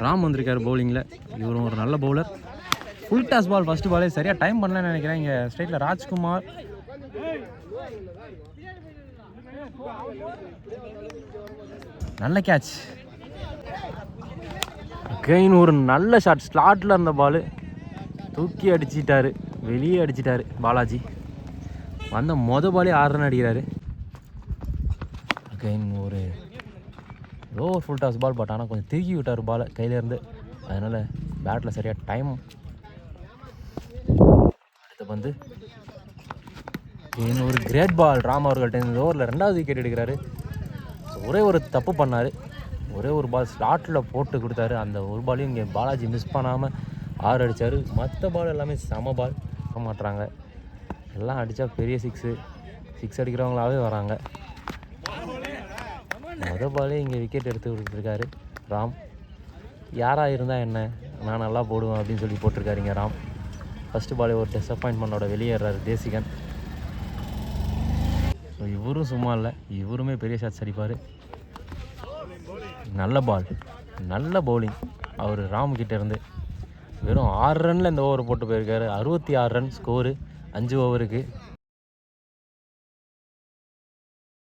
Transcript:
ராம் வந்திருக்காரு பவுலிங்கில். இவரும் ஒரு நல்ல bowler. Full toss ball first பாலே சரியாக டைம் பண்ணலன்னு நினைக்கிறேன். இங்கே ஸ்ட்ரைட்டில் ராஜ்குமார் நல்ல கேட்ச். அகைன் ஒரு நல்ல ஷாட். ஸ்லாட்டில் இருந்த பால் தூக்கி அடிச்சிட்டாரு, வெளியே அடிச்சிட்டாரு பாலாஜி. வந்த பாலே 6 ரன் அடிக்கிறாரு. அகைன் ஒரு lower full toss ball. But ஆனால் கொஞ்சம் திருக்கி விட்டார் பாலை கையிலேருந்து. அதனால் பேட்டில் சரியாக டைம். அடுத்து வந்து ஒரு கிரேட் பால் ராம் அவர்கள்ட்ட. இந்த ஓவரில் 2வது விக்கெட் எடுக்கிறாரு. ஒரே ஒரு தப்பு பண்ணார். ஒரே ஒரு பால் ஸ்லாட்டில் போட்டு கொடுத்தாரு. அந்த ஒரு பாலையும் இங்கே பாலாஜி மிஸ் பண்ணாமல் 6 அடித்தார். மற்ற பால் எல்லாமே சம பால் மாட்டுறாங்க. எல்லாம் அடித்தா பெரிய சிக்ஸ் அடிக்கிறவங்களாவே வராங்க. பாலே இங்கே விக்கெட் எடுத்து விட்டுருக்காரு ராம். யாராக இருந்தால் என்ன, நான் நல்லா போடுவேன் அப்படின்னு சொல்லி போட்டிருக்காரு இங்கே ராம். ஃபஸ்ட்டு பாலே ஒரு டிஸப்பாயின்மெண்டோட வெளியேறாரு தேசிகன். ஸோ இவரும் சும்மா இல்லை, இவருமே பெரிய ஷாட்ஸ் அடிப்பார். நல்ல பால், நல்ல பவுலிங் அவர் ராம் கிட்டேருந்து. வெறும் 6 ரனில் இந்த ஓவர் போட்டு போயிருக்காரு. 66 ரன் ஸ்கோரு 5 ஓவருக்கு.